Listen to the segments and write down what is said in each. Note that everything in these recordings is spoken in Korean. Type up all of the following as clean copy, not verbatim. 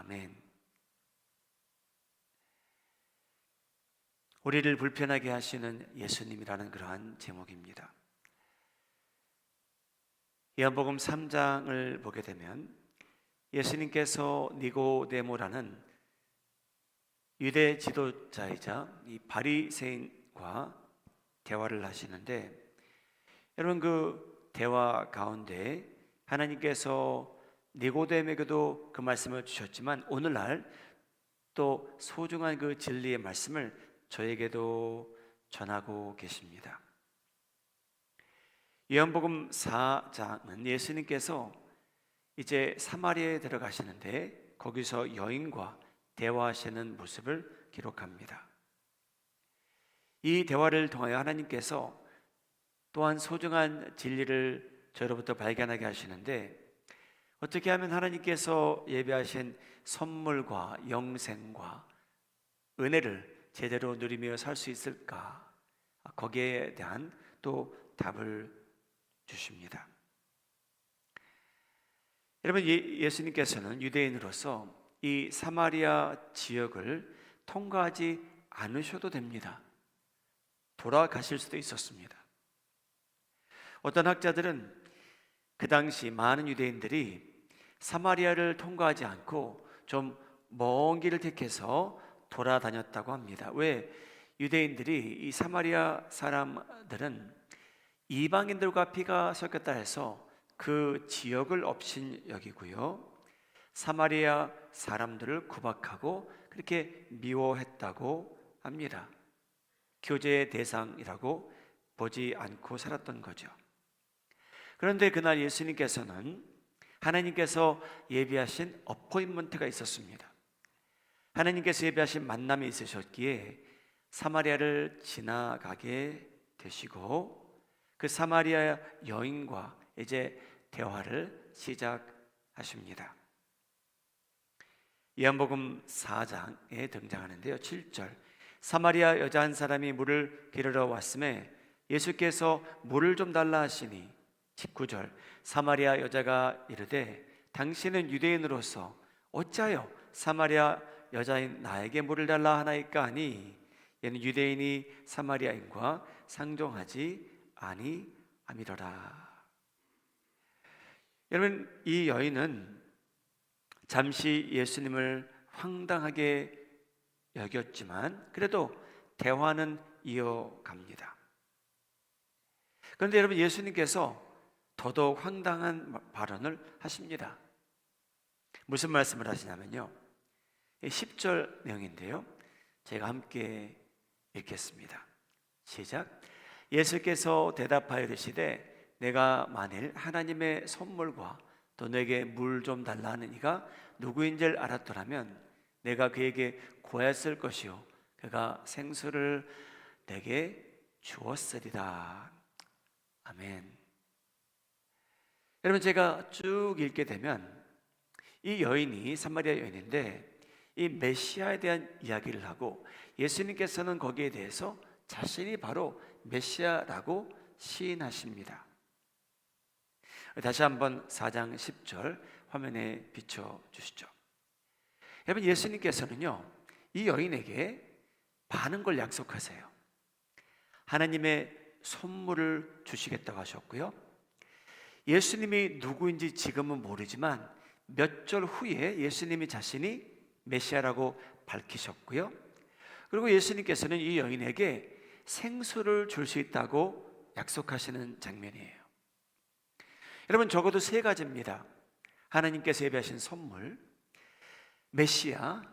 아멘. 우리를 불편하게 하시는 예수님이라는 그러한 제목입니다. 요한복음 3장을 보게 되면 예수님께서 니고데모라는 유대 지도자이자 이 바리새인과 대화를 하시는데, 여러분 그 대화 가운데 하나님께서 니고데모에게도 그 말씀을 주셨지만 오늘날 또 소중한 그 진리의 말씀을 저에게도 전하고 계십니다. 요한복음 4장은 예수님께서 이제 사마리아에 들어가시는데 거기서 여인과 대화하시는 모습을 기록합니다. 이 대화를 통하여 하나님께서 또한 소중한 진리를 저로부터 발견하게 하시는데, 어떻게 하면 하나님께서 예비하신 선물과 영생과 은혜를 제대로 누리며 살 수 있을까? 거기에 대한 또 답을 주십니다. 여러분, 예수님께서는 유대인으로서 이 사마리아 지역을 통과하지 않으셔도 됩니다. 돌아가실 수도 있었습니다. 어떤 학자들은 그 당시 많은 유대인들이 사마리아를 통과하지 않고 좀 먼 길을 택해서 돌아다녔다고 합니다. 왜? 유대인들이 이 사마리아 사람들은 이방인들과 피가 섞였다 해서 그 지역을 업신여기고요, 사마리아 사람들을 구박하고 그렇게 미워했다고 합니다. 교제의 대상이라고 보지 않고 살았던 거죠. 그런데 그날 예수님께서는 하나님께서 예비하신 어포인먼트가 있었습니다. 하나님께서 예비하신 만남이 있으셨기에 사마리아를 지나가게 되시고 그 사마리아 여인과 이제 대화를 시작하십니다. 요한복음 4장에 등장하는데요, 7절, 사마리아 여자 한 사람이 물을 기르러 왔음에 예수께서 물을 좀 달라 하시니, 19절, 사마리아 여자가 이르되 당신은 유대인으로서 어찌하여 사마리아 여자인 나에게 물을 달라 하나이까 하니, 얘는 유대인이 사마리아인과 상종하지 아니함이로라. 여러분, 이 여인은 잠시 예수님을 황당하게 여겼지만 그래도 대화는 이어갑니다. 그런데 여러분, 예수님께서 더더욱 황당한 발언을 하십니다. 무슨 말씀을 하시냐면요, 10절 내용인데요, 제가 함께 읽겠습니다. 시작. 예수께서 대답하여 이르시되 내가 만일 하나님의 선물과 또 내게 물 좀 달라 하는 이가 누구인지를 알았더라면 내가 그에게 구하였을 것이요 그가 생수를 내게 주었으리라. 아멘. 여러분, 제가 쭉 읽게 되면 이 여인이 사마리아 여인인데 이 메시아에 대한 이야기를 하고 예수님께서는 거기에 대해서 자신이 바로 메시아라고 시인하십니다. 다시 한번 4장 10절 화면에 비춰 주시죠. 여러분, 예수님께서는요 이 여인에게 많은 걸 약속하세요. 하나님의 선물을 주시겠다고 하셨고요, 예수님이 누구인지 지금은 모르지만 몇 절 후에 예수님이 자신이 메시아라고 밝히셨고요, 그리고 예수님께서는 이 여인에게 생수를 줄 수 있다고 약속하시는 장면이에요. 여러분, 적어도 세 가지입니다. 하나님께서 예비하신 선물, 메시아,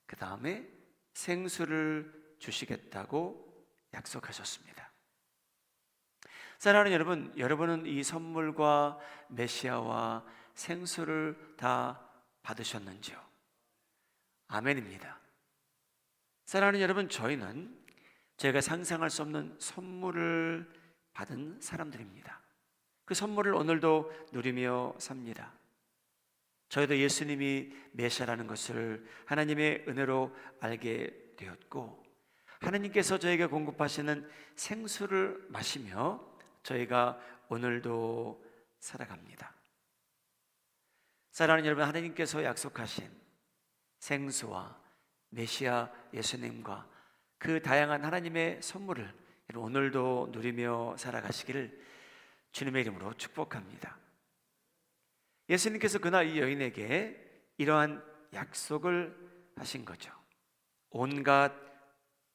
그 다음에 생수를 주시겠다고 약속하셨습니다. 사랑하는 여러분, 여러분은 이 선물과 메시아와 생수를 다 받으셨는지요? 아멘입니다. 사랑하는 여러분, 저희는 저희가 상상할 수 없는 선물을 받은 사람들입니다. 그 선물을 오늘도 누리며 삽니다. 저희도 예수님이 메시아라는 것을 하나님의 은혜로 알게 되었고, 하나님께서 저에게 공급하시는 생수를 마시며 저희가 오늘도 살아갑니다. 사랑하는 여러분, 하나님께서 약속하신 생수와 메시아 예수님과 그 다양한 하나님의 선물을 오늘도 누리며 살아가시기를 주님의 이름으로 축복합니다. 예수님께서 그날 이 여인에게 이러한 약속을 하신 거죠. 온갖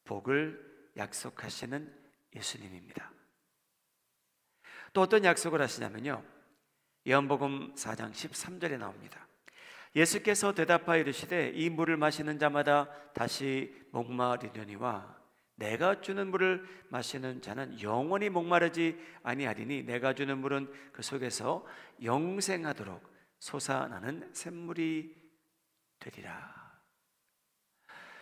복을 약속하시는 예수님입니다. 또 어떤 약속을 하시냐면요, 요한복음 4장 13절에 나옵니다. 예수께서 대답하여 이르시되 이 물을 마시는 자마다 다시 목마르려니와 내가 주는 물을 마시는 자는 영원히 목마르지 아니하리니 내가 주는 물은 그 속에서 영생하도록 솟아나는 샘물이 되리라.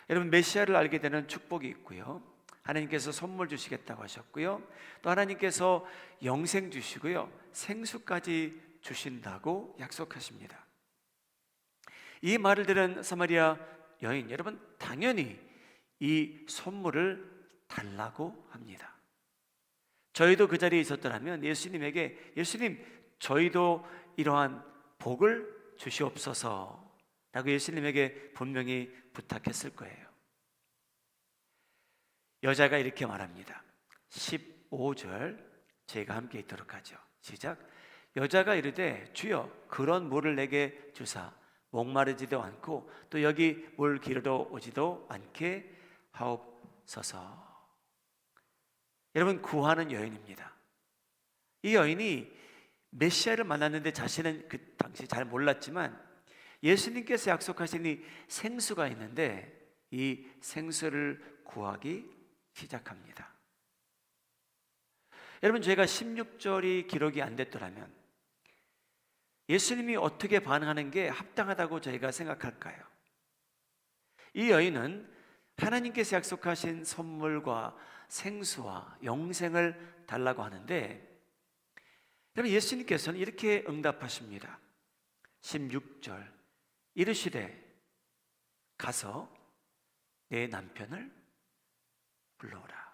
여러분, 메시아를 알게 되는 축복이 있고요, 하나님께서 선물 주시겠다고 하셨고요, 또 하나님께서 영생 주시고요, 생수까지 주신다고 약속하십니다. 이 말을 들은 사마리아 여인, 여러분, 당연히 이 선물을 달라고 합니다. 저희도 그 자리에 있었더라면 예수님에게, 예수님, 저희도 이러한 복을 주시옵소서 라고 예수님에게 분명히 부탁했을 거예요. 여자가 이렇게 말합니다. 15절 저희가 함께 있도록 하죠. 시작. 여자가 이르되 주여 그런 물을 내게 주사 목마르지도 않고 또 여기 물 기르러 오지도 않게 하옵소서. 여러분, 구하는 여인입니다. 이 여인이 메시아를 만났는데 자신은 그 당시 잘 몰랐지만 예수님께서 약속하신 이 생수가 있는데 이 생수를 구하기 시작합니다. 여러분, 제가 16절이 기록이 안 됐더라면 예수님이 어떻게 반응하는 게 합당하다고 저희가 생각할까요? 이 여인은 하나님께서 약속하신 선물과 생수와 영생을 달라고 하는데, 여러분, 예수님께서는 이렇게 응답하십니다. 16절 이르시되 가서 내 남편을 불러오라.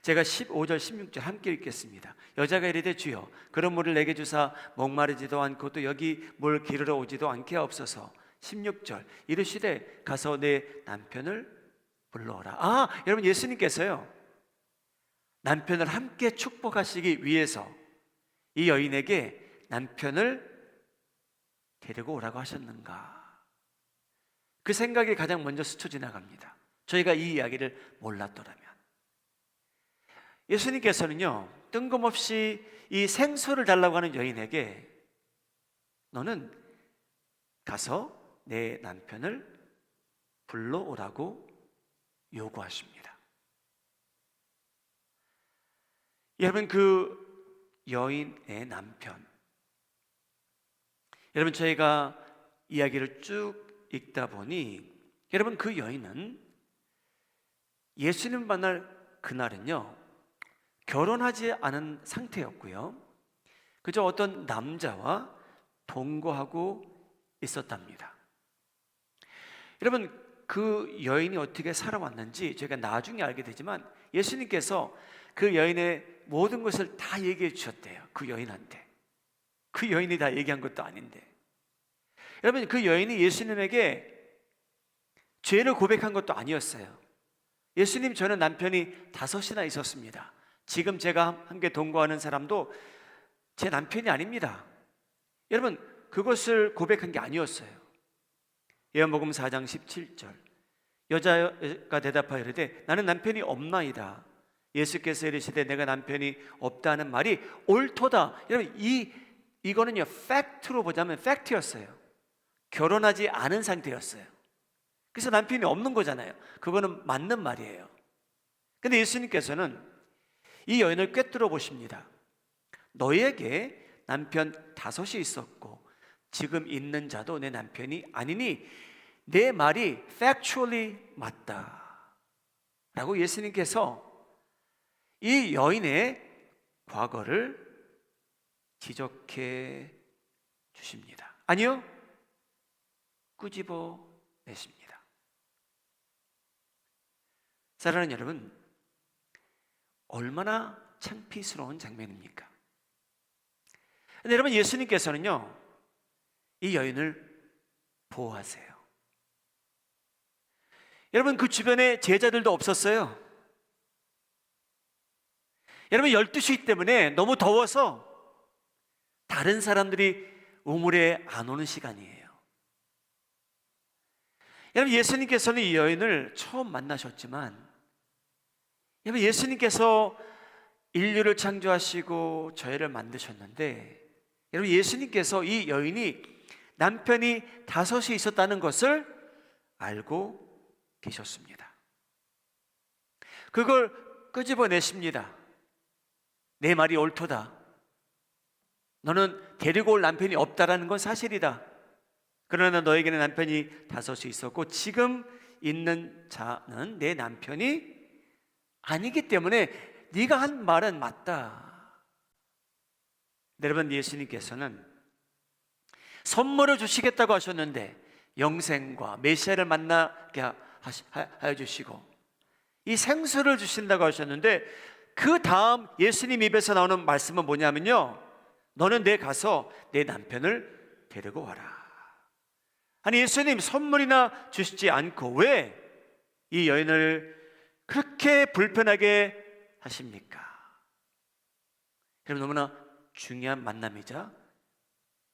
제가 15절 16절 함께 읽겠습니다. 여자가 이르되 주여 그런 물을 내게 주사 목마르지도 않고 또 여기 물 기르러 오지도 않게 하옵소서. 16절 이르시되 가서 내 남편을 불러오라. 여러분, 예수님께서요 남편을 함께 축복하시기 위해서 이 여인에게 남편을 데리고 오라고 하셨는가, 그 생각이 가장 먼저 스쳐 지나갑니다. 저희가 이 이야기를 몰랐더라면. 예수님께서는요 뜬금없이 이 생수를 달라고 하는 여인에게 너는 가서 내 남편을 불러오라고 요구하십니다. 여러분, 그 여인의 남편, 여러분, 저희가 이야기를 쭉 읽다 보니 여러분, 그 여인은 예수님 만날 그날은요 결혼하지 않은 상태였고요, 그저 어떤 남자와 동거하고 있었답니다. 여러분, 그 여인이 어떻게 살아왔는지 제가 나중에 알게 되지만 예수님께서 그 여인의 모든 것을 다 얘기해 주셨대요. 그 여인한테. 그 여인이 다 얘기한 것도 아닌데. 여러분, 그 여인이 예수님에게 죄를 고백한 것도 아니었어요. 예수님, 저는 남편이 5이나 있었습니다. 지금 제가 함께 동거하는 사람도 제 남편이 아닙니다. 여러분, 그것을 고백한 게 아니었어요. 요한복음 4장 17절 여자가 대답하여 이르되 나는 남편이 없나이다. 예수께서 이르시되 내가 남편이 없다는 말이 옳도다. 여러분, 이거는요 팩트로 보자면 팩트였어요. 결혼하지 않은 상태였어요. 그래서 남편이 없는 거잖아요. 그거는 맞는 말이에요. 근데 예수님께서는 이 여인을 꿰뚫어 보십니다. 너에게 남편 5이 있었고 지금 있는 자도 내 남편이 아니니 내 말이 factually 맞다 라고 예수님께서 이 여인의 과거를 지적해 주십니다. 아니요, 끄집어 내십니다. 사랑하는 여러분, 얼마나 창피스러운 장면입니까? 근데 여러분, 예수님께서는요 이 여인을 보호하세요. 여러분, 그 주변에 제자들도 없었어요. 여러분, 12시 때문에 너무 더워서 다른 사람들이 우물에 안 오는 시간이에요. 여러분, 예수님께서는 이 여인을 처음 만나셨지만, 여러분, 예수님께서 인류를 창조하시고 저희를 만드셨는데, 여러분, 예수님께서 이 여인이 남편이 5이 있었다는 것을 알고 계셨습니다. 그걸 끄집어내십니다. 내 말이 옳도다. 너는 데리고 올 남편이 없다라는 건 사실이다. 그러나 너에게는 남편이 5이 있었고 지금 있는 자는 내 남편이 아니기 때문에 네가 한 말은 맞다. 여러분, 예수님께서는 선물을 주시겠다고 하셨는데 영생과 메시아를 만나게 하여 주시고 이 생수를 주신다고 하셨는데, 그 다음 예수님 입에서 나오는 말씀은 뭐냐면요, 너는 내 가서 내 남편을 데리고 와라. 아니, 예수님 선물이나 주시지 않고 왜 이 여인을 그렇게 불편하게 하십니까? 여러분, 너무나 중요한 만남이자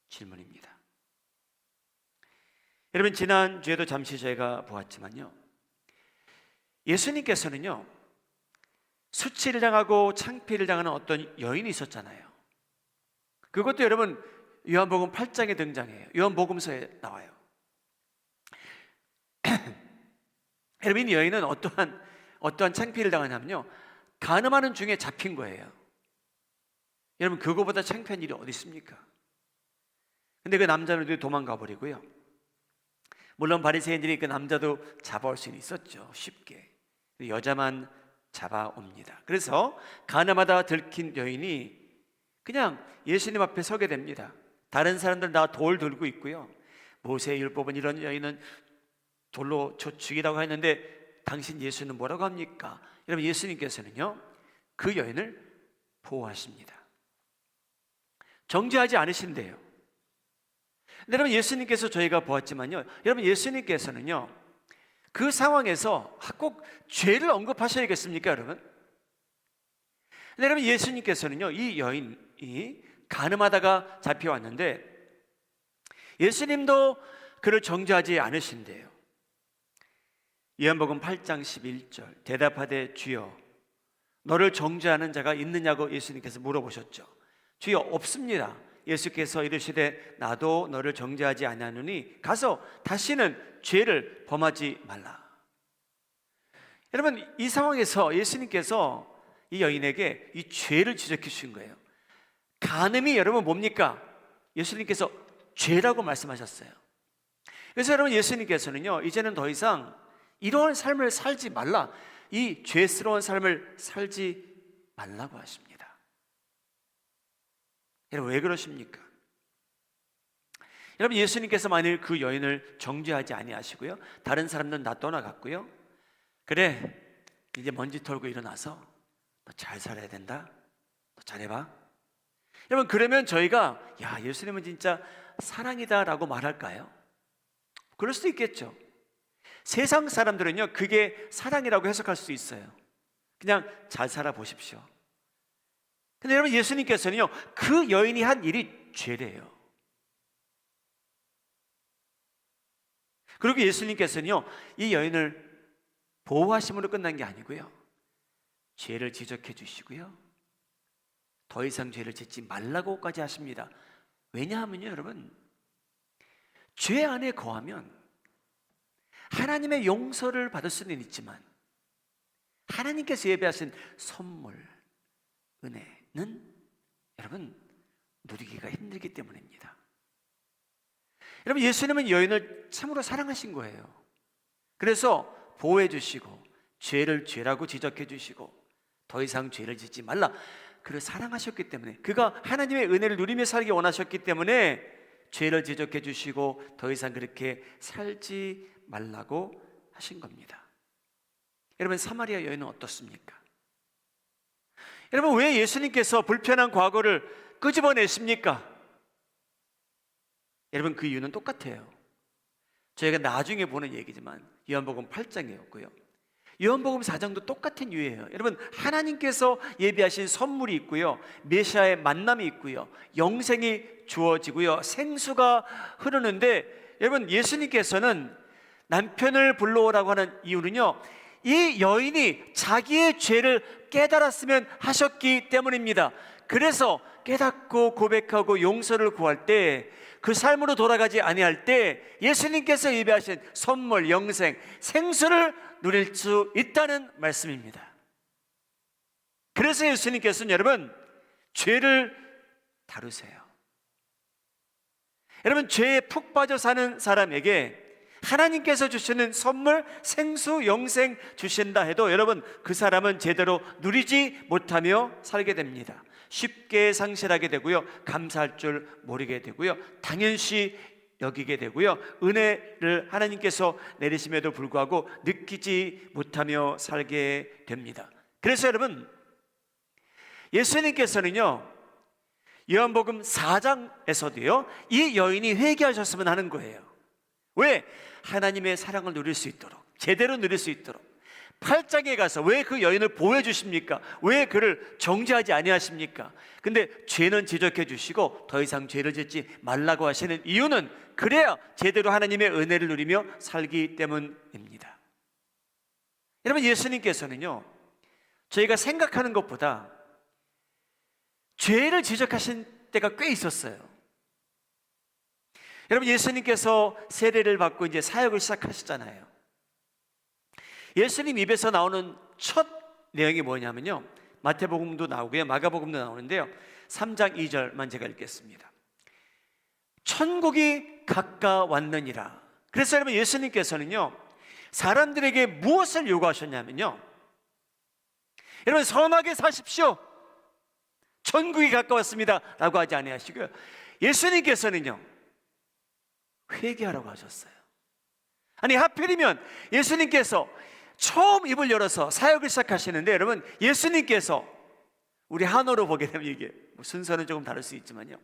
질문입니다. 여러분, 지난주에도 잠시 저희가 보았지만요, 예수님께서는요 수치를 당하고 창피를 당하는 어떤 여인이 있었잖아요. 그것도 여러분 요한복음 8장에 등장해요. 요한복음서에 나와요. 여러분, 이 여인은 어떠한 창피를 당하냐면요, 간음하는 중에 잡힌 거예요. 여러분, 그거보다 창피한 일이 어디 있습니까? 근데 그 남자는 도망가 버리고요. 물론 바리새인들이 그 남자도 잡아올 수는 있었죠, 쉽게. 여자만 잡아옵니다. 그래서 간음하다 들킨 여인이 그냥 예수님 앞에 서게 됩니다. 다른 사람들 다 돌 들고 있고요. 모세의 율법은 이런 여인은 돌로 죽이라고 했는데 당신 예수는 뭐라고 합니까? 여러분, 예수님께서는요 그 여인을 보호하십니다. 정죄하지 않으신대요. 근데 여러분, 예수님께서 저희가 보았지만요, 여러분, 예수님께서는요 그 상황에서 꼭 죄를 언급하셔야겠습니까, 여러분? 근데 여러분, 예수님께서는요 이 여인이 간음하다가 잡혀왔는데 예수님도 그를 정죄하지 않으신대요. 요한복음 8장 11절, 대답하되 주여 너를 정죄하는 자가 있느냐고 예수님께서 물어보셨죠. 주여, 없습니다. 예수께서 이르시되 나도 너를 정죄하지 아니하노니 가서 다시는 죄를 범하지 말라. 여러분, 이 상황에서 예수님께서 이 여인에게 이 죄를 지적해 주신 거예요. 간음이 여러분 뭡니까? 예수님께서 죄라고 말씀하셨어요. 그래서 여러분, 예수님께서는요 이제는 더 이상 이러한 삶을 살지 말라, 이 죄스러운 삶을 살지 말라고 하십니다. 여러분, 왜 그러십니까? 여러분, 예수님께서 만일 그 여인을 정죄하지 아니하시고요, 다른 사람들은 다 떠나갔고요, 그래 이제 먼지 털고 일어나서 너 잘 살아야 된다, 너 잘해봐, 여러분, 그러면 저희가 야, 예수님은 진짜 사랑이다 라고 말할까요? 그럴 수도 있겠죠. 세상 사람들은요 그게 사랑이라고 해석할 수 있어요. 그냥 잘 살아보십시오. 근데 여러분, 예수님께서는요 그 여인이 한 일이 죄래요. 그리고 예수님께서는요 이 여인을 보호하심으로 끝난 게 아니고요, 죄를 지적해 주시고요, 더 이상 죄를 짓지 말라고까지 하십니다. 왜냐하면요, 여러분, 죄 안에 거하면 하나님의 용서를 받을 수는 있지만 하나님께서 예배하신 선물, 은혜는 여러분 누리기가 힘들기 때문입니다. 여러분, 예수님은 여인을 참으로 사랑하신 거예요. 그래서 보호해 주시고 죄를 죄라고 지적해 주시고 더 이상 죄를 짓지 말라, 그를 사랑하셨기 때문에, 그가 하나님의 은혜를 누리며 살기 원하셨기 때문에 죄를 지적해 주시고 더 이상 그렇게 살지 말라고 하신 겁니다. 여러분, 사마리아 여인은 어떻습니까? 여러분, 왜 예수님께서 불편한 과거를 끄집어내십니까? 여러분, 그 이유는 똑같아요. 저희가 나중에 보는 얘기지만 요한복음 8장이었고요. 요한복음 4장도 똑같은 유예예요. 여러분, 하나님께서 예비하신 선물이 있고요, 메시아의 만남이 있고요, 영생이 주어지고요, 생수가 흐르는데, 여러분, 예수님께서는 남편을 불러오라고 하는 이유는요, 이 여인이 자기의 죄를 깨달았으면 하셨기 때문입니다. 그래서 깨닫고 고백하고 용서를 구할 때, 그 삶으로 돌아가지 아니할 때 예수님께서 예비하신 선물, 영생, 생수를 누릴 수 있다는 말씀입니다. 그래서 예수님께서는 여러분, 죄를 다루세요. 여러분, 죄에 푹 빠져 사는 사람에게 하나님께서 주시는 선물, 생수, 영생 주신다 해도 여러분, 그 사람은 제대로 누리지 못하며 살게 됩니다. 쉽게 상실하게 되고요, 감사할 줄 모르게 되고요, 당연시 여기게 되고요, 은혜를 하나님께서 내리심에도 불구하고 느끼지 못하며 살게 됩니다. 그래서 여러분, 예수님께서는요, 요한복음 4장에서도요 이 여인이 회개하셨으면 하는 거예요. 왜? 하나님의 사랑을 누릴 수 있도록, 제대로 누릴 수 있도록. 8장에 가서 왜 그 여인을 보호해 주십니까? 왜 그를 정죄하지 아니하십니까? 근데 죄는 지적해 주시고 더 이상 죄를 짓지 말라고 하시는 이유는 그래야 제대로 하나님의 은혜를 누리며 살기 때문입니다. 여러분, 예수님께서는요 저희가 생각하는 것보다 죄를 지적하신 때가 꽤 있었어요. 여러분, 예수님께서 세례를 받고 이제 사역을 시작하시잖아요. 예수님 입에서 나오는 첫 내용이 뭐냐면요, 마태복음도 나오고요, 마가복음도 나오는데요, 3장 2절만 제가 읽겠습니다. 천국이 가까웠느니라. 그래서 여러분, 예수님께서는요 사람들에게 무엇을 요구하셨냐면요, 여러분, 선하게 사십시오, 천국이 가까웠습니다 라고 하지 아니하시고요, 예수님께서는요 회개하라고 하셨어요. 아니, 하필이면 예수님께서 처음 입을 열어서 사역을 시작하시는데, 여러분, 예수님께서, 우리 한어로 보게 되면 이게 순서는 조금 다를 수 있지만요,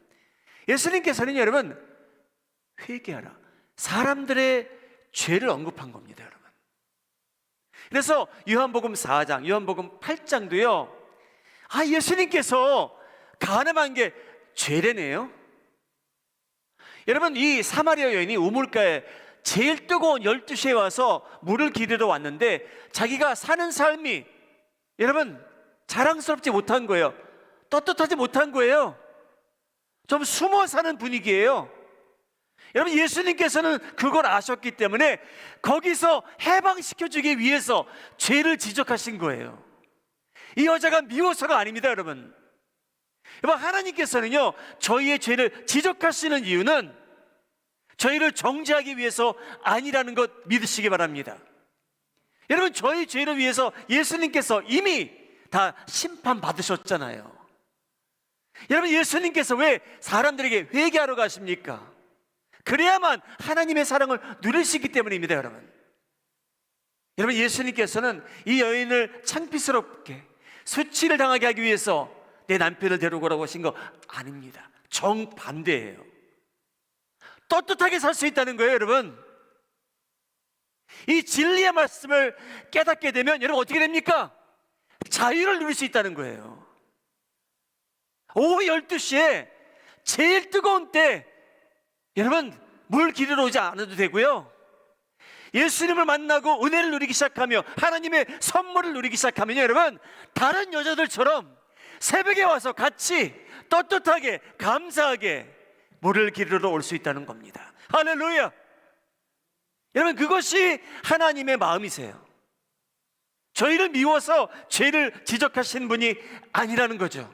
예수님께서는 여러분 회개하라, 사람들의 죄를 언급한 겁니다, 여러분. 그래서 요한복음 4장, 요한복음 8장도요, 예수님께서 가늠한 게 죄래네요. 여러분, 이 사마리아 여인이 우물가에 제일 뜨거운 12시에 와서 물을 기르러 왔는데 자기가 사는 삶이 여러분 자랑스럽지 못한 거예요. 떳떳하지 못한 거예요. 좀 숨어 사는 분위기예요. 여러분, 예수님께서는 그걸 아셨기 때문에 거기서 해방시켜주기 위해서 죄를 지적하신 거예요. 이 여자가 미워서가 아닙니다, 여러분. 여러분, 하나님께서는요 저희의 죄를 지적하시는 이유는 저희를 정죄하기 위해서 아니라는 것 믿으시기 바랍니다. 여러분, 저희 죄를 위해서 예수님께서 이미 다 심판받으셨잖아요. 여러분, 예수님께서 왜 사람들에게 회개하러 가십니까? 그래야만 하나님의 사랑을 누리시기 때문입니다, 여러분. 여러분, 예수님께서는 이 여인을 창피스럽게 수치를 당하게 하기 위해서 내 남편을 데리고 오라고 하신 거 아닙니다. 정반대예요. 떳떳하게 살 수 있다는 거예요, 여러분. 이 진리의 말씀을 깨닫게 되면 여러분 어떻게 됩니까? 자유를 누릴 수 있다는 거예요. 오후 12시에 제일 뜨거운 때 여러분 물 기르러 오지 않아도 되고요, 예수님을 만나고 은혜를 누리기 시작하며 하나님의 선물을 누리기 시작하면 여러분 다른 여자들처럼 새벽에 와서 같이 떳떳하게 감사하게 물을 기르러 올 수 있다는 겁니다. 할렐루야. 여러분, 그것이 하나님의 마음이세요. 저희를 미워서 죄를 지적하신 분이 아니라는 거죠.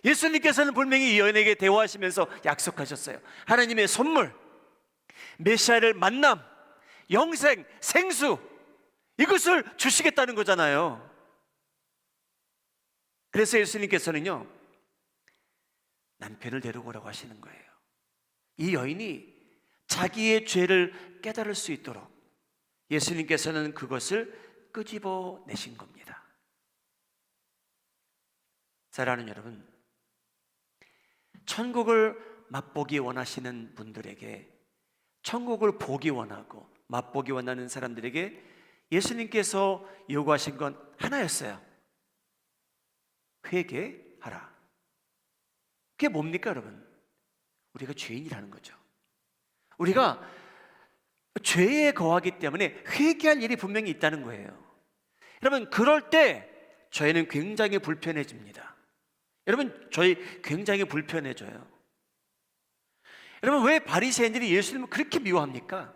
예수님께서는 분명히 이 여인에게 대화하시면서 약속하셨어요. 하나님의 선물, 메시아를 만남, 영생, 생수, 이것을 주시겠다는 거잖아요. 그래서 예수님께서는요 남편을 데리고 오라고 하시는 거예요. 이 여인이 자기의 죄를 깨달을 수 있도록 예수님께서는 그것을 끄집어내신 겁니다. 사랑하는 여러분, 천국을 맛보기 원하시는 분들에게 천국을 보기 원하고 맛보기 원하는 사람들에게 예수님께서 요구하신 건 하나였어요. 회개하라. 그게 뭡니까, 여러분? 우리가 죄인이라는 거죠. 우리가 죄에 거하기 때문에 회개할 일이 분명히 있다는 거예요. 여러분, 그럴 때 저희는 굉장히 불편해집니다. 여러분, 저희 굉장히 불편해져요. 여러분, 왜 바리새인들이 예수님을 그렇게 미워합니까?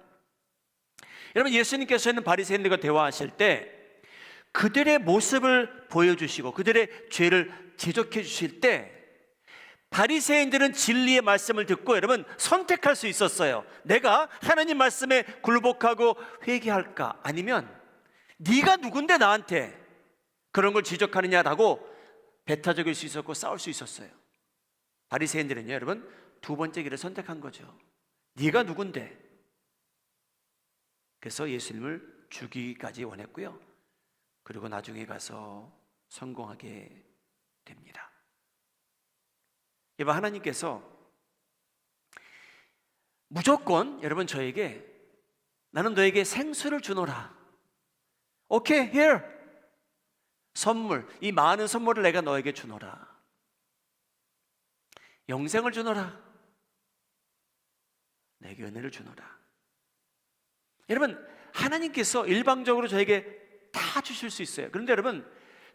여러분, 예수님께서는 바리새인들과 대화하실 때 그들의 모습을 보여주시고 그들의 죄를 지적해 주실 때 바리새인들은 진리의 말씀을 듣고 여러분 선택할 수 있었어요. 내가 하나님 말씀에 굴복하고 회개할까? 아니면 네가 누군데 나한테 그런 걸 지적하느냐라고 배타적일 수 있었고 싸울 수 있었어요. 바리새인들은요, 여러분 두 번째 길을 선택한 거죠. 네가 누군데? 그래서 예수님을 죽이기까지 원했고요. 그리고 나중에 가서 성공하게 됩니다. 여러분, 하나님께서 무조건 여러분 저에게 나는 너에게 생수를 주노라. 오케이, here. 선물, 이 많은 선물을 내가 너에게 주노라. 영생을 주노라. 내게 은혜를 주노라. 여러분, 하나님께서 일방적으로 저에게 다 주실 수 있어요. 그런데 여러분,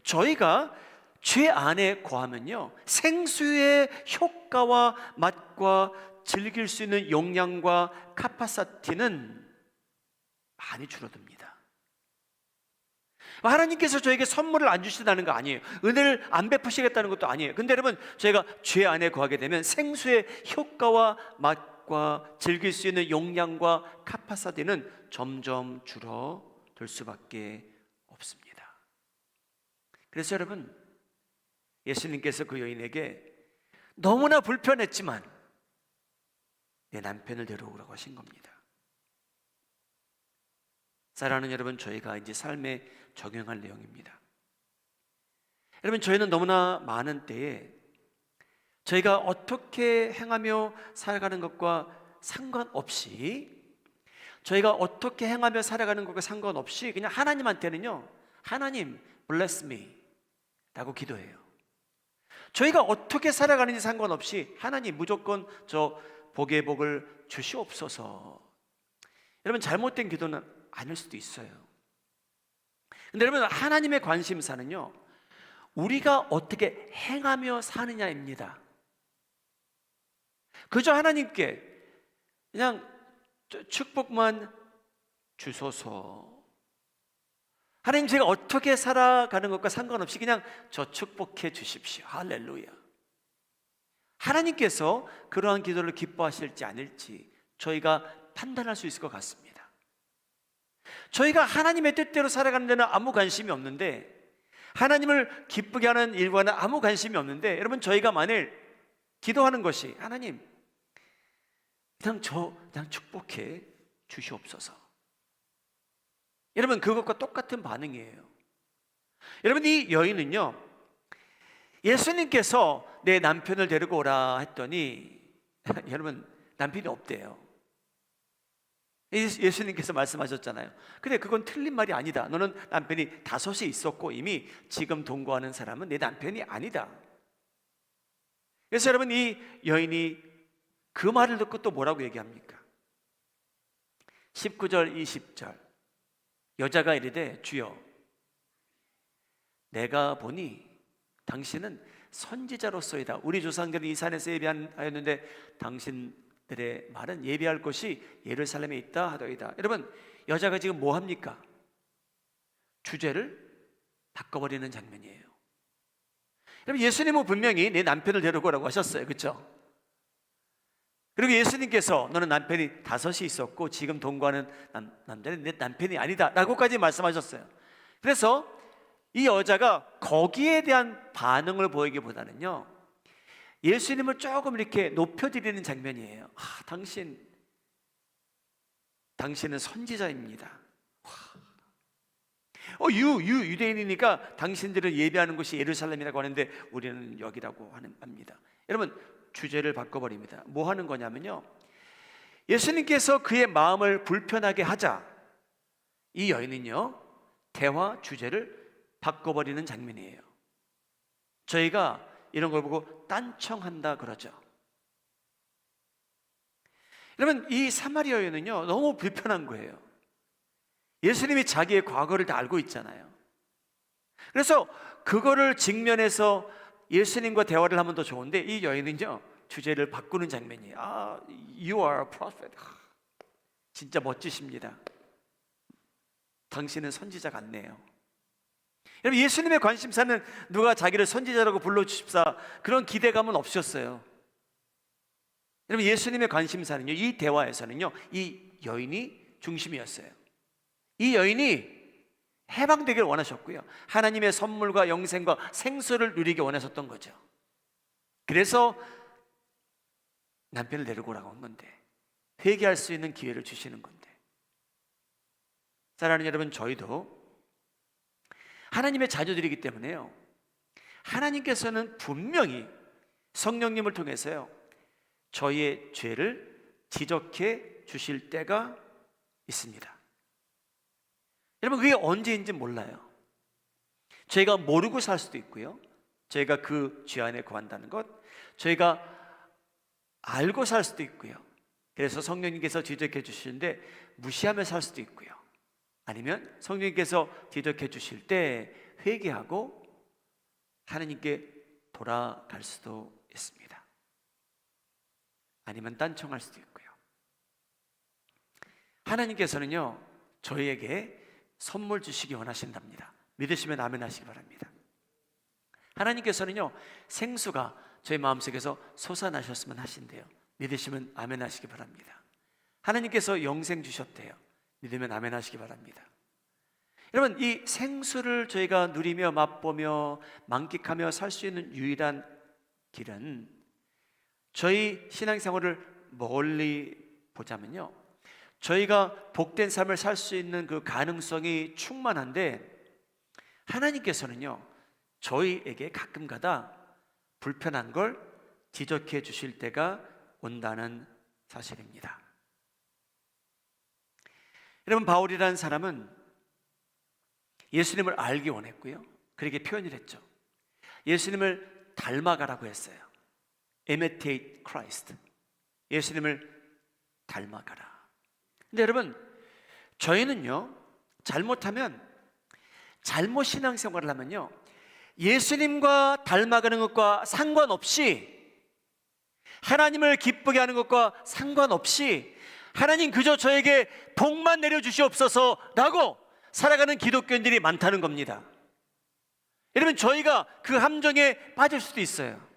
저희가 죄 안에 거하면요, 생수의 효과와 맛과 즐길 수 있는 용량과 카파시티는 많이 줄어듭니다. 하나님께서 저에게 선물을 안 주신다는 거 아니에요. 은혜를 안 베푸시겠다는 것도 아니에요. 근데 여러분, 저희가 죄 안에 거하게 되면 생수의 효과와 맛과 즐길 수 있는 용량과 카파시티는 점점 줄어들 수밖에 없습니다. 그래서 여러분, 예수님께서 그 여인에게 너무나 불편했지만 내 남편을 데려오라고 하신 겁니다. 사랑하는 여러분, 저희가 이제 삶에 적용할 내용입니다. 여러분, 저희는 너무나 많은 때에 저희가 어떻게 행하며 살아가는 것과 상관없이 저희가 어떻게 행하며 살아가는 것과 상관없이 그냥 하나님한테는요, 하나님 bless me 라고 기도해요. 저희가 어떻게 살아가는지 상관없이 하나님 무조건 저 복의 복을 주시옵소서. 여러분, 잘못된 기도는 아닐 수도 있어요. 근데 여러분, 하나님의 관심사는요, 우리가 어떻게 행하며 사느냐입니다. 그저 하나님께 그냥 축복만 주소서. 하나님, 제가 어떻게 살아가는 것과 상관없이 그냥 저 축복해 주십시오. 할렐루야. 하나님께서 그러한 기도를 기뻐하실지 아닐지 저희가 판단할 수 있을 것 같습니다. 저희가 하나님의 뜻대로 살아가는 데는 아무 관심이 없는데, 하나님을 기쁘게 하는 일과는 아무 관심이 없는데, 여러분, 저희가 만일 기도하는 것이 하나님 그냥 축복해 주시옵소서. 여러분, 그것과 똑같은 반응이에요. 여러분, 이 여인은요, 예수님께서 내 남편을 데리고 오라 했더니 여러분, 남편이 없대요. 예수님께서 말씀하셨잖아요. 근데 그건 틀린 말이 아니다. 너는 남편이 5이 있었고 이미 지금 동거하는 사람은 내 남편이 아니다. 그래서 여러분, 이 여인이 그 말을 듣고 또 뭐라고 얘기합니까? 19절 20절 여자가 이르되 주여, 내가 보니 당신은 선지자로서이다. 우리 조상들은 이 산에서 예배하였는데 당신들의 말은 예배할 곳이 예루살렘에 있다 하더이다. 여러분, 여자가 지금 뭐 합니까? 주제를 바꿔버리는 장면이에요. 여러분, 예수님은 분명히 내 남편을 데려오라고 하셨어요. 그렇죠? 그리고 예수님께서 너는 남편이 5이 있었고 지금 동거하는 남자는 내 남편이 아니다 라고까지 말씀하셨어요. 그래서 이 여자가 거기에 대한 반응을 보이기보다는요, 예수님을 조금 이렇게 높여드리는 장면이에요. 당신은 선지자입니다. 유대인이니까 당신들은 예배하는 곳이 예루살렘이라고 하는데 우리는 여기라고 합니다. 여러분, 주제를 바꿔버립니다. 뭐 하는 거냐면요, 예수님께서 그의 마음을 불편하게 하자 이 여인은요, 대화 주제를 바꿔버리는 장면이에요. 저희가 이런 걸 보고 딴청한다 그러죠. 여러분, 이 사마리아 여인은요, 너무 불편한 거예요. 예수님이 자기의 과거를 다 알고 있잖아요. 그래서 그거를 직면해서 예수님과 대화를 하면 더 좋은데, 이 여인은요, 주제를 바꾸는 장면이에요. You are a prophet. 진짜 멋지십니다. 당신은 선지자 같네요. 여러분, 예수님의 관심사는 누가 자기를 선지자라고 불러주십사 그런 기대감은 없었어요. 여러분, 예수님의 관심사는요, 이 대화에서는요, 이 여인이 중심이었어요. 이 여인이 해방되기를 원하셨고요, 하나님의 선물과 영생과 생수를 누리기 원하셨던 거죠. 그래서 남편을 데리고 오라고 한 건데, 회개할 수 있는 기회를 주시는 건데, 사랑하는 여러분, 저희도 하나님의 자녀들이기 때문에요, 하나님께서는 분명히 성령님을 통해서요, 저희의 죄를 지적해 주실 때가 있습니다. 여러분, 그게 언제인지 몰라요. 저희가 모르고 살 수도 있고요, 저희가 그 죄 안에 거한다는 것, 저희가 알고 살 수도 있고요, 그래서 성령님께서 지적해 주시는데 무시하며 살 수도 있고요, 아니면 성령님께서 지적해 주실 때 회개하고 하나님께 돌아갈 수도 있습니다. 아니면 딴청할 수도 있고요. 하나님께서는요, 저희에게 선물 주시기 원하신답니다. 믿으시면 아멘 하시기 바랍니다. 하나님께서는요, 생수가 저희 마음속에서 솟아나셨으면 하신대요. 믿으시면 아멘 하시기 바랍니다. 하나님께서 영생 주셨대요. 믿으면 아멘 하시기 바랍니다. 여러분, 이 생수를 저희가 누리며 맛보며 만끽하며 살 수 있는 유일한 길은, 저희 신앙생활을 멀리 보자면요, 저희가 복된 삶을 살 수 있는 그 가능성이 충만한데, 하나님께서는요, 저희에게 가끔가다 불편한 걸 지적해 주실 때가 온다는 사실입니다. 여러분, 바울이라는 사람은 예수님을 알기 원했고요, 그렇게 표현을 했죠. 예수님을 닮아가라고 했어요. Imitate Christ. 예수님을 닮아가라. 근데 여러분, 저희는요, 잘못하면, 잘못 신앙생활을 하면요, 예수님과 닮아가는 것과 상관없이, 하나님을 기쁘게 하는 것과 상관없이, 하나님 그저 저에게 복만 내려주시옵소서 라고 살아가는 기독교인들이 많다는 겁니다. 여러분, 저희가 그 함정에 빠질 수도 있어요.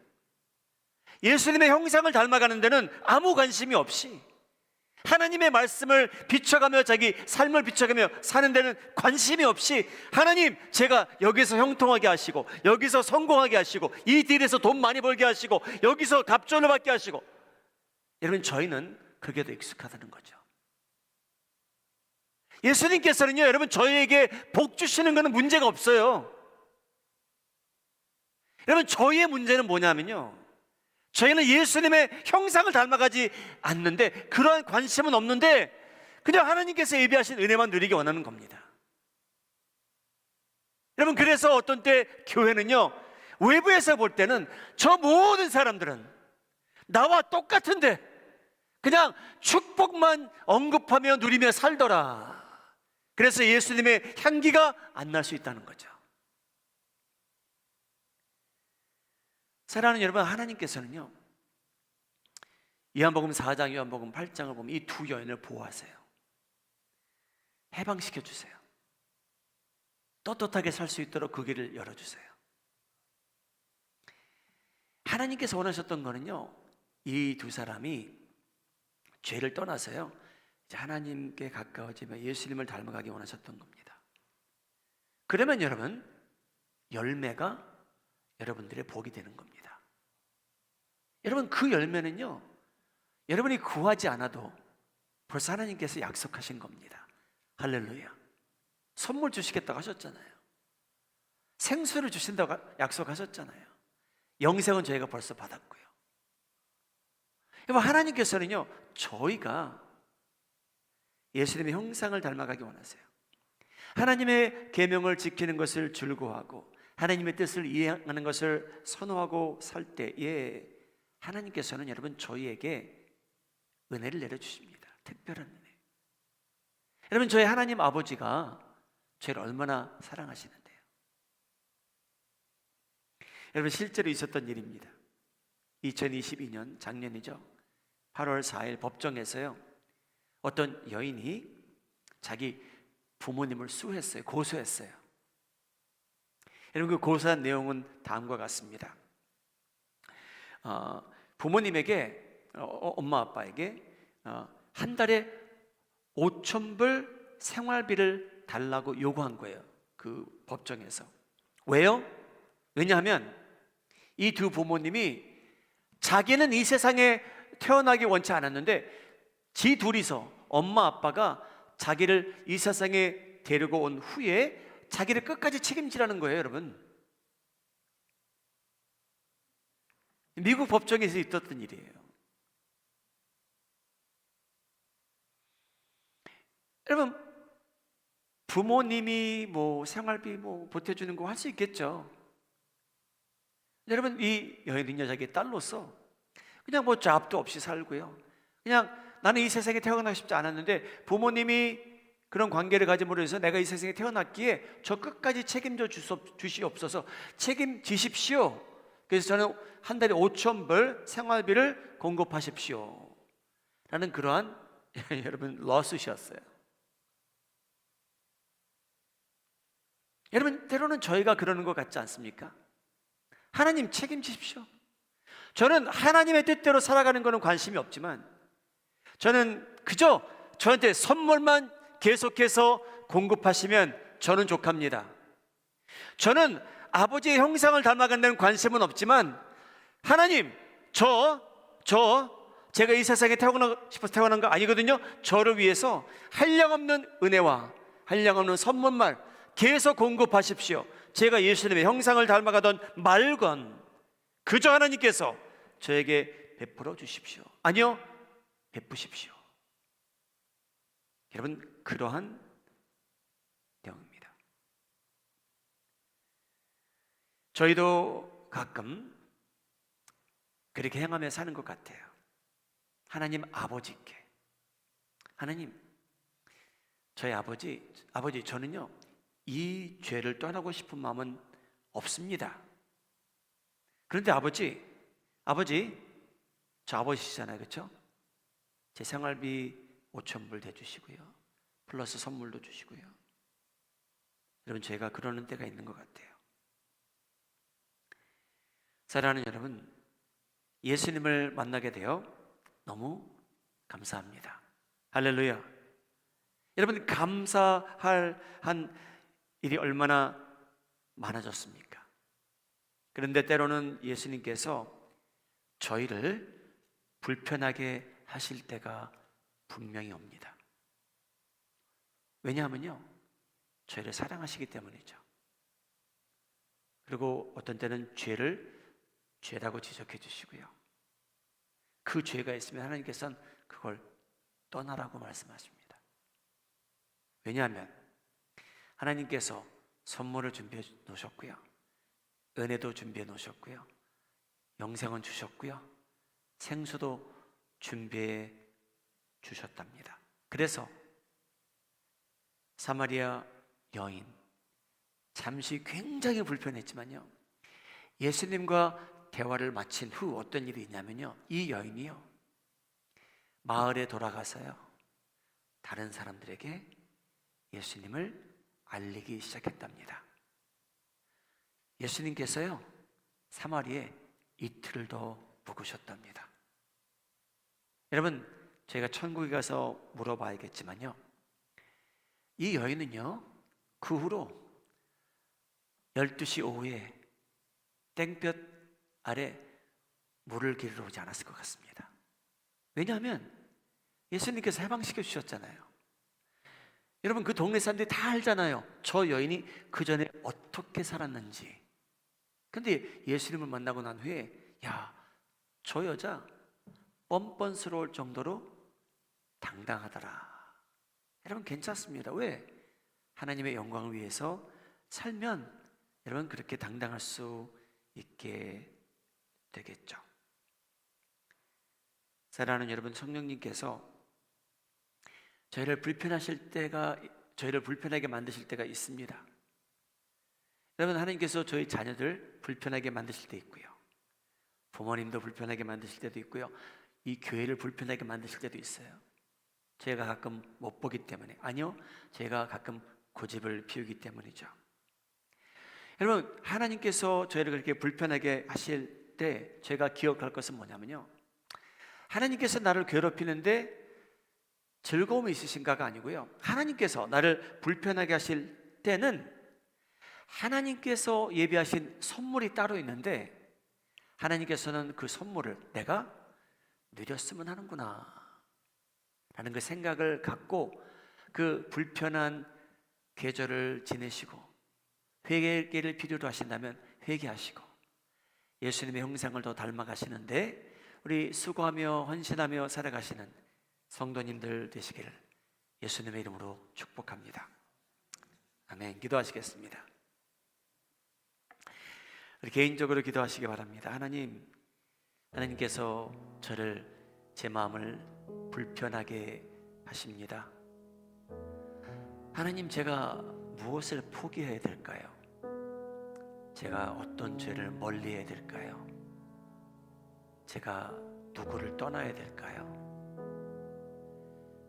예수님의 형상을 닮아가는 데는 아무 관심이 없이, 하나님의 말씀을 비춰가며 자기 삶을 비춰가며 사는 데는 관심이 없이, 하나님 제가 여기서 형통하게 하시고, 여기서 성공하게 하시고, 이 딜에서 돈 많이 벌게 하시고, 여기서 갑절을 받게 하시고, 여러분, 저희는 그게 더 익숙하다는 거죠. 예수님께서는요, 여러분, 저희에게 복 주시는 것은 문제가 없어요. 여러분, 저희의 문제는 뭐냐면요, 저희는 예수님의 형상을 닮아가지 않는데, 그러한 관심은 없는데 그냥 하나님께서 예비하신 은혜만 누리기 원하는 겁니다. 여러분, 그래서 어떤 때 교회는요, 외부에서 볼 때는 저 모든 사람들은 나와 똑같은데 그냥 축복만 언급하며 누리며 살더라. 그래서 예수님의 향기가 안 날 수 있다는 거죠. 사랑하는 여러분, 하나님께서는요, 요한복음 4장, 요한복음 8장을 보면 이 두 여인을 보호하세요. 해방시켜 주세요. 떳떳하게 살 수 있도록 그 길을 열어주세요. 하나님께서 원하셨던 거는요, 이 두 사람이 죄를 떠나서요, 이제 하나님께 가까워지며 예수님을 닮아가기 원하셨던 겁니다. 그러면 여러분, 열매가 여러분들의 복이 되는 겁니다. 여러분, 그 열매는요, 여러분이 구하지 않아도 벌써 하나님께서 약속하신 겁니다. 할렐루야. 선물 주시겠다고 하셨잖아요. 생수를 주신다고 약속하셨잖아요. 영생은 저희가 벌써 받았고요. 여러분, 하나님께서는요, 저희가 예수님의 형상을 닮아가기 원하세요. 하나님의 계명을 지키는 것을 즐거워하고 하나님의 뜻을 이해하는 것을 선호하고 살 때에 하나님께서는 여러분 저희에게 은혜를 내려주십니다. 특별한 은혜. 여러분 저희 하나님 아버지가 저희를 얼마나 사랑하시는데요. 여러분 실제로 있었던 일입니다. 2022년 작년이죠. 8월 4일 법정에서요, 어떤 여인이 자기 부모님을 수했어요. 고소했어요. 여러분 그 고소한 내용은 다음과 같습니다. 부모님에게 엄마 아빠에게 한 달에 5,000불 생활비를 달라고 요구한 거예요. 그 법정에서. 왜요? 왜냐하면 이 두 부모님이 자기는 이 세상에 태어나기 원치 않았는데 지 둘이서 엄마 아빠가 자기를 이 세상에 데리고 온 후에 자기를 끝까지 책임지라는 거예요, 여러분. 미국 법정에서 있었던 일이에요. 여러분 부모님이 뭐 생활비 뭐 보태주는 거 할 수 있겠죠. 여러분 이 여인은요 자기 딸로서 그냥 뭐 잡도 없이 살고요, 그냥 나는 이 세상에 태어나고 싶지 않았는데 부모님이 그런 관계를 가짐으로 해서 내가 이 세상에 태어났기에 저 끝까지 책임져 주시옵소서, 책임지십시오. 그래서 저는 한 달에 5,000불 생활비를 공급하십시오 라는 그러한 여러분 러스셨어요. 여러분 때로는 저희가 그러는 것 같지 않습니까? 하나님 책임지십시오. 저는 하나님의 뜻대로 살아가는 것은 관심이 없지만 저는 그저 저한테 선물만 계속해서 공급하시면 저는 족합니다. 저는 아버지의 형상을 닮아간다는 관심은 없지만 하나님 제가 이 세상에 태어나고 싶어서 태어난 거 아니거든요. 저를 위해서 한량없는 은혜와 한량없는 선물만 계속 공급하십시오. 제가 예수님의 형상을 닮아가던 말건 그저 하나님께서 저에게 베풀어 주십시오. 아니요, 베푸십시오. 여러분 그러한 내용입니다. 저희도 가끔 그렇게 행하며 사는 것 같아요. 하나님 아버지께, 하나님 저희 아버지 저는요 이 죄를 떠나고 싶은 마음은 없습니다. 그런데 아버지 저 아버지시잖아요, 그렇죠? 제 생활비 5,000불 대주시고요, 플러스 선물도 주시고요. 여러분 제가 그러는 때가 있는 것 같아요. 사랑하는 여러분, 예수님을 만나게 되어 너무 감사합니다. 할렐루야. 여러분 감사할 한 일이 얼마나 많아졌습니까? 그런데 때로는 예수님께서 저희를 불편하게 하실 때가 분명히 옵니다. 왜냐하면요 저희를 사랑하시기 때문이죠. 그리고 어떤 때는 죄를 죄라고 지적해 주시고요, 그 죄가 있으면 하나님께서는 그걸 떠나라고 말씀하십니다. 왜냐하면 하나님께서 선물을 준비해 놓으셨고요, 은혜도 준비해 놓으셨고요, 영생은 주셨고요, 생수도 준비해 주셨답니다. 그래서 사마리아 여인 잠시 굉장히 불편했지만요, 예수님과 대화를 마친 후 어떤 일이 있냐면요, 이 여인이요 마을에 돌아가서요 다른 사람들에게 예수님을 알리기 시작했답니다. 예수님께서요 사마리에 이틀을 더 묵으셨답니다. 여러분 저희가 천국에 가서 물어봐야겠지만요, 이 여인은요 그 후로 12시 오후에 땡볕 아래 물을 기르러 오지 않았을 것 같습니다. 왜냐하면 예수님께서 해방시켜 주셨잖아요. 여러분 그 동네 사람들이 다 알잖아요, 저 여인이 그 전에 어떻게 살았는지. 근데 예수님을 만나고 난 후에 야, 저 여자 뻔뻔스러울 정도로 당당하더라. 여러분 괜찮습니다. 왜? 하나님의 영광을 위해서 살면 여러분 그렇게 당당할 수 있게 되겠죠. 사랑하는 여러분, 성령님께서 저희를 불편하게 만드실 때가 있습니다. 여러분, 하나님께서 저희 자녀들 불편하게 만드실 때 있고요, 부모님도 불편하게 만드실 때도 있고요, 이 교회를 불편하게 만드실 때도 있어요. 제가 가끔 못 보기 때문에, 아니요, 제가 가끔 고집을 피우기 때문이죠. 여러분, 하나님께서 저희를 그렇게 불편하게 하실 때 제가 기억할 것은 뭐냐면요, 하나님께서 나를 괴롭히는데 즐거움이 있으신가가 아니고요, 하나님께서 나를 불편하게 하실 때는 하나님께서 예비하신 선물이 따로 있는데, 하나님께서는 그 선물을 내가 누렸으면 하는구나 라는 그 생각을 갖고 그 불편한 계절을 지내시고, 회개를 필요로 하신다면 회개하시고, 예수님의 형상을 더 닮아가시는데 우리 수고하며 헌신하며 살아가시는 성도님들 되시기를 예수님의 이름으로 축복합니다. 아멘. 기도하시겠습니다. 우리 개인적으로 기도하시기 바랍니다. 하나님께서 저를, 제 마음을 불편하게 하십니다. 하나님, 제가 무엇을 포기해야 될까요? 제가 어떤 죄를 멀리해야 될까요? 제가 누구를 떠나야 될까요?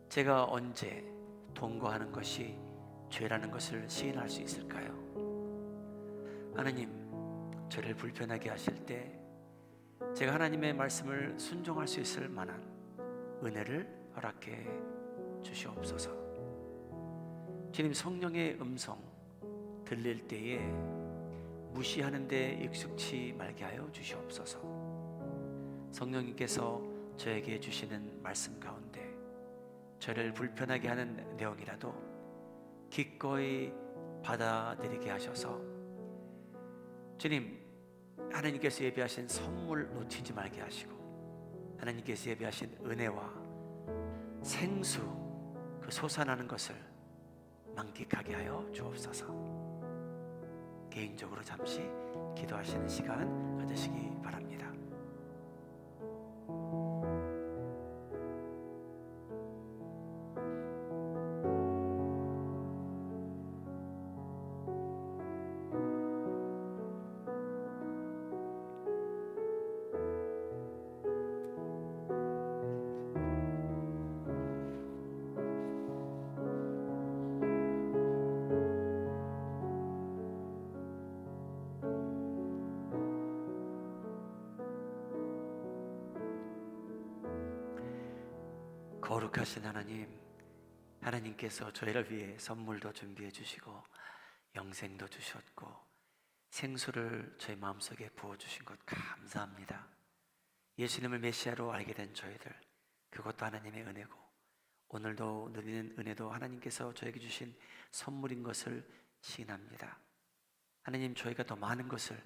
제가 언제 통과하는 것이 죄라는 것을 시인할 수 있을까요? 하나님, 저를 불편하게 하실 때 제가 하나님의 말씀을 순종할 수 있을 만한 은혜를 허락해 주시옵소서. 주님, 성령의 음성 들릴 때에 무시하는 데 익숙치 말게 하여 주시옵소서. 성령님께서 저에게 주시는 말씀 가운데 저를 불편하게 하는 내용이라도 기꺼이 받아들이게 하셔서, 주님, 하나님께서 예비하신 선물 놓치지 말게 하시고, 하나님께서 예비하신 은혜와 생수, 그 솟아나는 것을 만끽하게 하여 주옵소서. 개인적으로 잠시 기도하시는 시간 가지시기 바랍니다. 거룩하신 하나님, 하나님께서 저희를 위해 선물도 준비해 주시고 영생도 주셨고 생수를 저희 마음속에 부어주신 것 감사합니다. 예수님을 메시아로 알게 된 저희들, 그것도 하나님의 은혜고 오늘도 누리는 은혜도 하나님께서 저에게 주신 선물인 것을 시인합니다. 하나님, 저희가 더 많은 것을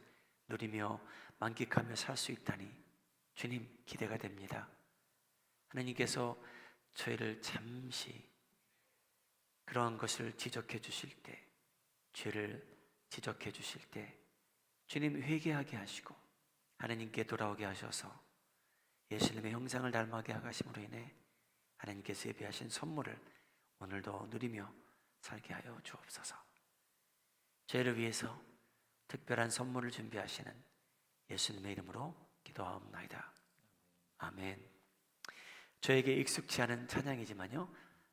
누리며 만끽하며 살 수 있다니 주님, 기대가 됩니다. 하나님께서 저희를 잠시 그러한 것을 지적해 주실 때, 죄를 지적해 주실 때 주님, 회개하게 하시고 하나님께 돌아오게 하셔서 예수님의 형상을 닮아게 하심으로 인해 하나님께서 예비하신 선물을 오늘도 누리며 살게 하여 주옵소서. 저희를 위해서 특별한 선물을 준비하시는 예수님의 이름으로 기도하옵나이다. 아멘. 저에게 익숙치 않은 찬양이지만요,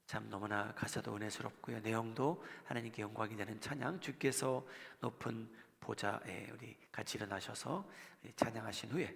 참 너무나 가사도 은혜스럽고요, 내용도 하나님께 영광이 되는 찬양, 주께서 높은 보좌에 우리 같이 일어나셔서 찬양하신 후에